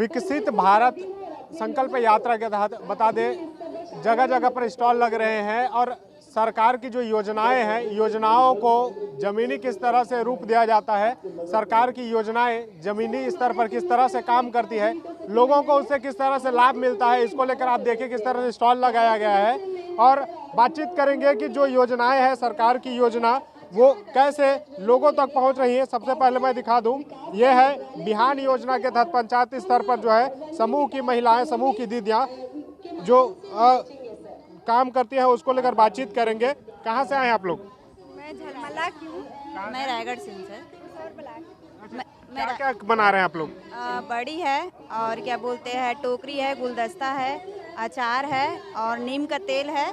विकसित भारत संकल्प यात्रा के तहत बता दें जगह जगह पर स्टॉल लग रहे हैं और सरकार की जो योजनाएं हैं, योजनाओं को जमीनी किस तरह से रूप दिया जाता है, सरकार की योजनाएं जमीनी स्तर पर किस तरह से काम करती है, लोगों को उससे किस तरह से लाभ मिलता है, इसको लेकर आप देखिए किस तरह से स्टॉल लगाया गया है। और बातचीत करेंगे कि जो योजनाएं हैं, सरकार की योजना वो कैसे लोगों तक पहुंच रही है। सबसे पहले मैं दिखा दूं, ये है बिहान योजना के तहत पंचायत स्तर पर जो है समूह की महिलाएं, समूह की दीदियां जो काम करती है, उसको लेकर बातचीत करेंगे। कहाँ से आए हैं आप लोग? मैं झलमला की हूँ। मैं रायगढ़ से हूँ सर। क्या क्या बना रहे हैं आप लोग? बड़ी है और क्या बोलते हैं, टोकरी है, गुलदस्ता है, अचार है और नीम का तेल है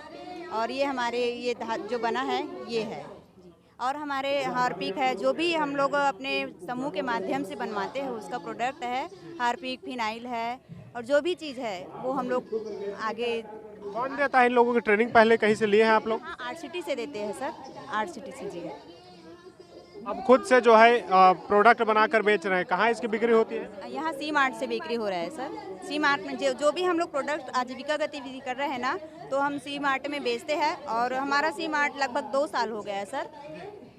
और ये हमारे ये जो बना है ये है जी। और हमारे हार्पिक है, जो भी हम लोग अपने समूह के माध्यम से बनवाते हैं उसका प्रोडक्ट है। हार्पिक, फिनाइल है और जो भी चीज़ है वो हम लोग आगे। कौन देता है इन लोगों की ट्रेनिंग? पहले कहीं से लिए हैं आप लोग? हाँ, आर्ट सिटी से देते हैं सर, आर्ट सिटी से जी। अब खुद से जो है प्रोडक्ट बनाकर बेच रहे हैं, कहाँ इसकी बिक्री होती है? यहाँ सी मार्ट से बिक्री हो रहा है सर। सी मार्ट में जो भी हम लोग प्रोडक्ट आजीविका गतिविधि कर रहे हैं ना, तो हम सी मार्ट में बेचते हैं और हमारा सी मार्ट लगभग 2 साल हो गया है सर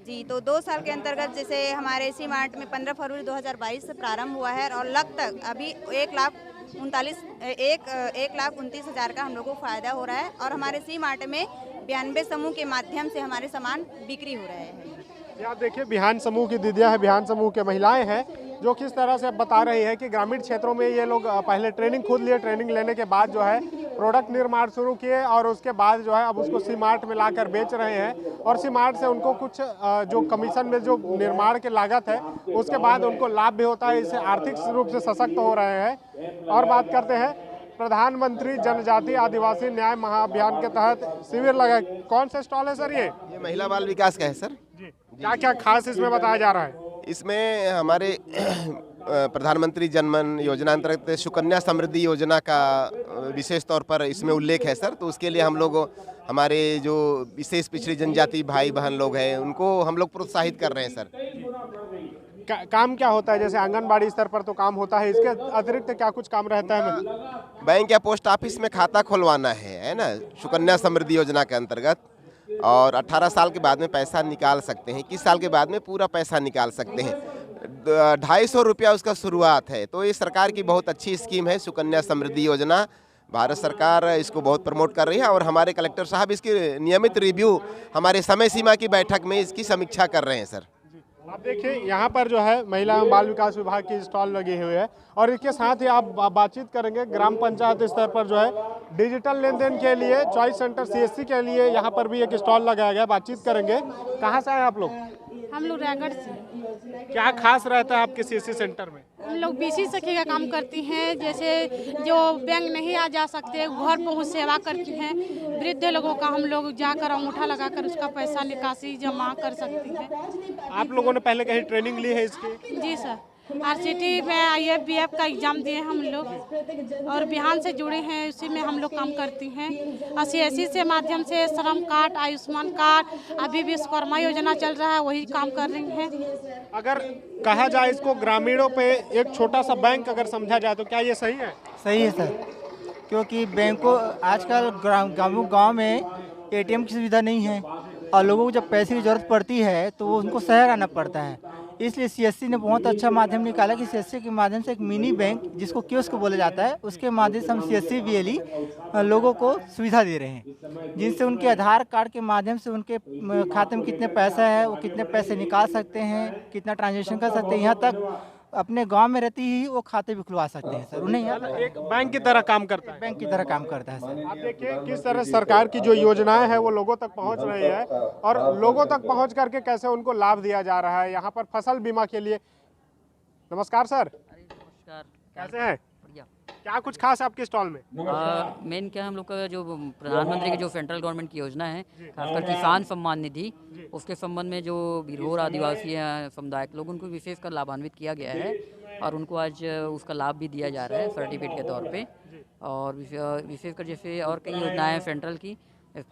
जी। तो 2 साल के अंतर्गत जैसे हमारे सी मार्ट में 15 फरवरी 2022 से प्रारंभ हुआ है और लग तक अभी 1,29,000 का हम लोग को फ़ायदा हो रहा है और हमारे सी मार्ट में 92 समूह के माध्यम से हमारे सामान बिक्री हो रहे हैं। ये आप देखिए बिहान समूह की दीदियां हैं, बिहान समूह के महिलाएं हैं जो किस तरह से बता रही है कि ग्रामीण क्षेत्रों में ये लोग पहले ट्रेनिंग खुद लिए, ट्रेनिंग लेने के बाद जो है प्रोडक्ट निर्माण शुरू किए और उसके बाद जो है अब उसको सी मार्ट में लाकर बेच रहे हैं और सी मार्ट से उनको कुछ जो कमीशन में जो निर्माण की लागत है उसके बाद उनको लाभ भी होता है। इससे आर्थिक रूप से सशक्त हो रहे हैं। और बात करते हैं प्रधानमंत्री जनजातीय आदिवासी न्याय महाअभियान के तहत शिविर लगा। कौन सा स्टॉल है सर? ये महिला बाल विकास का है सर जी। क्या क्या खास इसमें बताया जा रहा है? इसमें हमारे प्रधानमंत्री जनमन योजना अंतर्गत सुकन्या समृद्धि योजना का विशेष तौर पर इसमें उल्लेख है सर। तो उसके लिए हम लोग हमारे जो विशेष पिछड़ी जनजाति भाई बहन लोग हैं उनको हम लोग प्रोत्साहित कर रहे हैं सर। काम क्या होता है? जैसे आंगनबाड़ी स्तर पर तो काम होता है, इसके अतिरिक्त क्या कुछ काम रहता है? बैंक या पोस्ट ऑफिस में खाता खुलवाना है ना, सुकन्या समृद्धि योजना के अंतर्गत। और 18 साल के बाद में पैसा निकाल सकते हैं, 21 साल के बाद में पूरा पैसा निकाल सकते हैं। 250 रुपया उसका शुरुआत है। तो ये सरकार की बहुत अच्छी स्कीम है सुकन्या समृद्धि योजना। भारत सरकार इसको बहुत प्रमोट कर रही है और हमारे कलेक्टर साहब इसकी नियमित रिव्यू हमारे समय सीमा की बैठक में इसकी समीक्षा कर रहे हैं सर। आप देखिए यहाँ पर जो है महिला एवं बाल विकास विभाग की स्टॉल लगी हुई है और इसके साथ ही आप बातचीत करेंगे ग्राम पंचायत स्तर पर जो है डिजिटल लेन देन के लिए चॉइस सेंटर सीएससी के लिए यहाँ पर भी एक स्टॉल लगाया गया। बातचीत करेंगे। कहाँ से आए आप लोग? हम लोग रायगढ़ से। क्या खास रहता है आपके सीएससी सेंटर में? हम लोग बीसी सखी का काम करती हैं। जैसे जो बैंक नहीं आ जा सकते घर पर सेवा करती हैं। वृद्ध लोगों का हम लोग जाकर अंगूठा लगाकर उसका पैसा निकासी जमा कर सकती हैं। आप लोगों ने पहले कहीं ट्रेनिंग ली है इसकी? जी सर, आरसीटी में IFBF का एग्ज़ाम दिए हम लोग और बिहान से जुड़े हैं, उसी में हम लोग काम करती हैं। CSC से माध्यम से श्रम कार्ड, आयुष्मान कार्ड, अभी विश्वकर्मा योजना चल रहा है, वही काम कर रही हैं। अगर कहा जाए इसको ग्रामीणों पे एक छोटा सा बैंक अगर समझा जाए तो क्या ये सही है? सही है सर, क्योंकि बैंकों आजकल गांव में ATM की सुविधा नहीं है और लोगों को जब पैसे की ज़रूरत पड़ती है तो वो उनको शहर आना पड़ता है। इसलिए CSC ने बहुत अच्छा माध्यम निकाला कि CSC के माध्यम से एक मिनी बैंक जिसको कियोस्क बोला जाता है उसके माध्यम से हम CSC BLE लोगों को सुविधा दे रहे हैं, जिनसे उनके आधार कार्ड के माध्यम से उनके खाते में कितने पैसा है, वो कितने पैसे निकाल सकते हैं, कितना ट्रांजेक्शन कर सकते हैं, यहाँ तक अपने गांव में रहती ही वो खाते भी खुलवा सकते हैं सर। उन्हें एक बैंक की तरह काम करता है। बैंक की तरह काम करता है सर। आप देखिए किस तरह सरकार की जो योजनाएं हैं वो लोगों तक पहुंच रही है और लोगों तक पहुंच करके कैसे उनको लाभ दिया जा रहा है। यहाँ पर फसल बीमा के लिए। नमस्कार सर। नमस्कार। कैसे हैं? बढ़िया। क्या कुछ खास आपके स्टॉल में? मेन क्या हम लोग का जो प्रधानमंत्री की जो सेंट्रल गवर्नमेंट की योजना है, खासकर किसान सम्मान निधि, उसके संबंध में जो बिरहोर आदिवासी समुदाय के लोग उनको विशेषकर लाभान्वित किया गया है और उनको आज उसका लाभ भी दिया जा रहा है सर्टिफिकेट के तौर पे। और विशेषकर जैसे और कई योजनाएं हैं सेंट्रल की,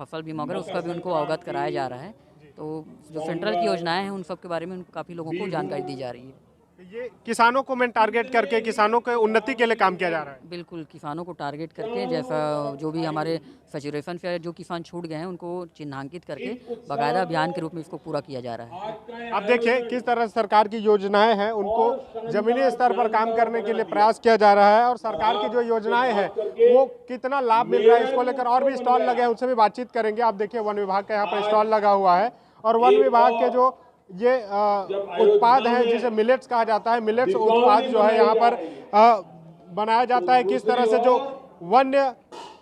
फसल बीमा वगैरह, उसका भी उनको अवगत कराया जा रहा है। तो जो सेंट्रल की योजनाएं हैं उन सब के बारे में काफ़ी लोगों को जानकारी दी जा रही है। ये किसानों को मैं टारगेट करके किसानों के उन्नति के लिए काम किया जा रहा है। बिल्कुल, किसानों को टारगेट करके, जैसा जो भी हमारे सैचुरेशन पे जो किसान छूट गए हैं उनको चिन्हांकित करके बाकायदा अभियान के रूप में इसको पूरा किया जा रहा है। अब देखिए किस तरह सरकार की योजनाएं हैं उनको जमीनी स्तर पर काम करने के लिए प्रयास किया जा रहा है, और सरकार की जो योजनाएं हैं वो कितना लाभ मिल रहा है इसको लेकर और भी स्टॉल लगे हैं, उनसे भी बातचीत करेंगे। आप देखिए वन विभाग का यहाँ पर स्टॉल लगा हुआ है, और वन विभाग के जो ये उत्पाद है जिसे मिलेट्स कहा जाता है, मिलेट्स उत्पाद जो है यहाँ पर बनाया जाता है, किस तरह से जो वन्य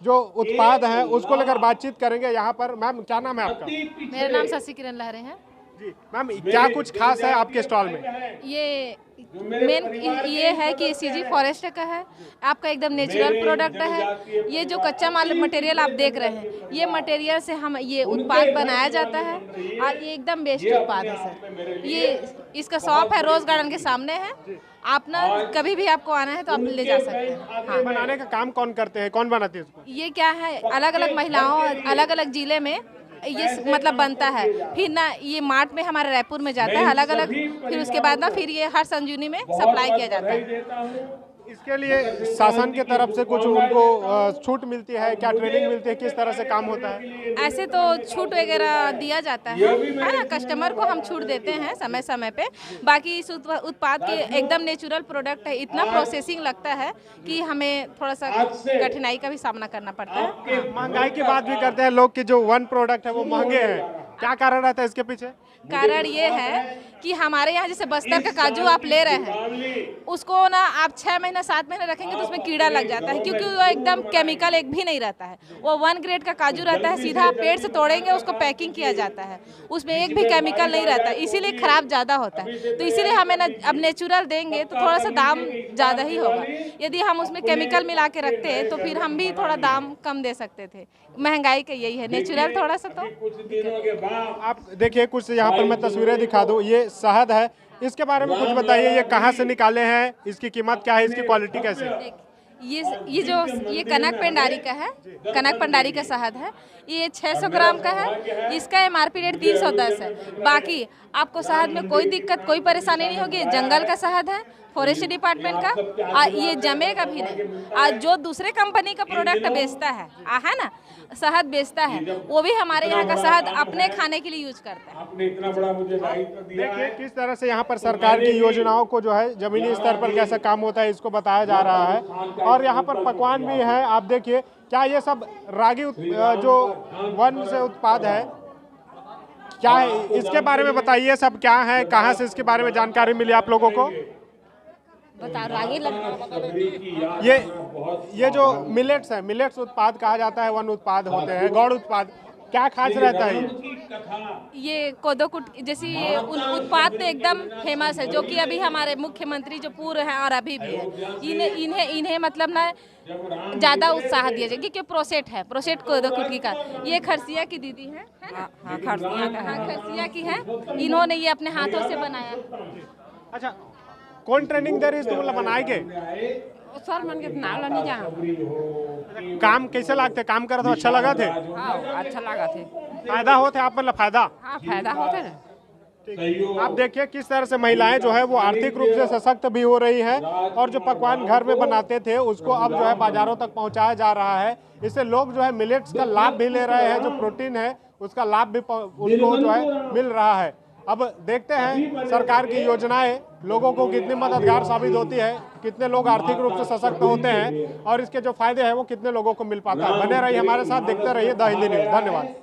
जो उत्पाद है उसको लेकर बातचीत करेंगे यहाँ पर। मैम क्या नाम है आपका? मेरा नाम शशि किरण लहरे हैं जी। मैम क्या कुछ खास है आपके स्टॉल में? ये मेन ये है कि सीजी फॉरेस्ट का है, आपका एकदम नेचुरल प्रोडक्ट है। ये जो कच्चा माल मटेरियल आप देख रहे हैं, ये मटेरियल से हम ये उत्पाद बनाया जाता है, और ये एकदम बेस्ट उत्पाद है सर। ये इसका शॉप है रोज गार्डन के सामने है, आप ना कभी भी आपको आना है तो आप ले जा सकते हैं। हाँ। बनाने का काम कौन करते हैं, कौन बनाते हैं इसको? ये क्या है, अलग अलग महिलाओं अलग अलग जिले में ये मतलब बनता है, फिर ना ये मार्ट में हमारे रायपुर में जाता है अलग अलग, फिर उसके बाद ना फिर ये हर संजीवनी में सप्लाई किया जाता है। इसके लिए शासन के तरफ से कुछ उनको छूट मिलती है, क्या ट्रेनिंग मिलती है, किस तरह से काम होता है? ऐसे तो छूट वगैरह दिया जाता है ना, कस्टमर को हम छूट देते हैं समय समय पे। बाकी इस उत्पाद के एकदम नेचुरल प्रोडक्ट है, इतना प्रोसेसिंग लगता है कि हमें थोड़ा सा कठिनाई का भी सामना करना पड़ता है। महंगाई की बात भी करते हैं लोग कि जो वन प्रोडक्ट है वो महंगे हैं, क्या कारण रहता है इसके पीछे? कारण ये है कि हमारे यहाँ जैसे बस्तर का काजू आप ले रहे हैं, उसको ना आप 6 महीना 7 महीना रखेंगे तो उसमें कीड़ा लग जाता है, क्योंकि वो एकदम केमिकल एक भी नहीं रहता है। वो 1 ग्रेड का काजू रहता है, सीधा आप पेड़ से तोड़ेंगे उसको पैकिंग किया जाता है, उसमें एक भी केमिकल नहीं रहता है, इसीलिए खराब ज़्यादा होता है। तो इसीलिए हमें ना अब नेचुरल देंगे तो थोड़ा सा दाम ज़्यादा ही होगा। यदि हम उसमें केमिकल मिला के रखते हैं तो फिर हम भी थोड़ा दाम कम दे सकते थे। महंगाई का यही है, नेचुरल थोड़ा सा तो। आप देखिए कुछ यहाँ पर मैं तस्वीरें दिखा दूँ, ये शहद है, इसके बारे में कुछ बताइए, ये कहाँ से निकाले हैं, इसकी कीमत क्या है, इसकी क्वालिटी कैसी है? ये कनक पेंडारी का है, कनक पेंडारी का शहद है, ये 600 ग्राम का है, इसका MRP रेट 310 है। बाकी आपको शहद में कोई दिक्कत कोई परेशानी नहीं होगी, जंगल का शहद है, फॉरेस्ट डिपार्टमेंट का, ये जमेगा भी नहीं। जो दूसरे कंपनी का प्रोडक्ट बेचता है ना, शहद बेचता है, वो भी हमारे यहाँ का शहद अपने खाने के लिए यूज करता है। आपने इतना बड़ा मुझे दायित्व दिया देखिए किस तरह से यहाँ पर सरकार की योजनाओं को जो है जमीनी स्तर पर कैसा काम होता है इसको बताया जा रहा है, और यहाँ पर पकवान भी है। आप देखिए क्या ये सब रागी जो वन से उत्पाद है, क्या है इसके बारे में बताइए, सब क्या है, कहाँ से इसके बारे में जानकारी मिली आप लोगों को? बताओ रागी ये जो मिलेट्स है, मिलेट्स उत्पाद कहा जाता है, वन उत्पाद होते हैं, गौड़ उत्पाद, क्या खास रहता है ये कोदोकुट जैसी उत्पाद तो एकदम फेमस है, जो कि अभी हमारे मुख्यमंत्री जो पूर्व हैं और अभी भी है, इन्हें मतलब ना ज़्यादा उत्साह दिया जाए, क्योंकि प्रोसेट कोदोकुट की का ये खरसिया की दीदी है ना? हाँ, खरसिया की है, इन्होंने ये अपने हाथों से बनाया। अच्छा, कौन ट्रेनिंग दे रही है मतलब बनाएंगे? सर मन के नाम नहीं जाना। काम कैसे लगते, काम करे तो अच्छा लगा थे? हाँ, अच्छा लगा थे। फायदा होते आप मतलब फायदा? हाँ, फायदा होते ना। आप देखिए किस तरह से महिलाएं जो है वो आर्थिक रूप से सशक्त भी हो रही है, और जो पकवान घर में बनाते थे उसको अब जो है बाजारों तक पहुंचाया जा रहा है। इससे लोग जो है मिलेट्स का लाभ भी ले रहे हैं, जो प्रोटीन है उसका लाभ भी उनको जो है मिल रहा है। अब देखते हैं सरकार की योजनाएं लोगों को कितनी मददगार साबित होती है, कितने लोग आर्थिक रूप से सशक्त होते हैं, और इसके जो फायदे हैं वो कितने लोगों को मिल पाता है। बने रहिए हमारे साथ, देखते रहिए द हिंदी न्यूज़। धन्यवाद।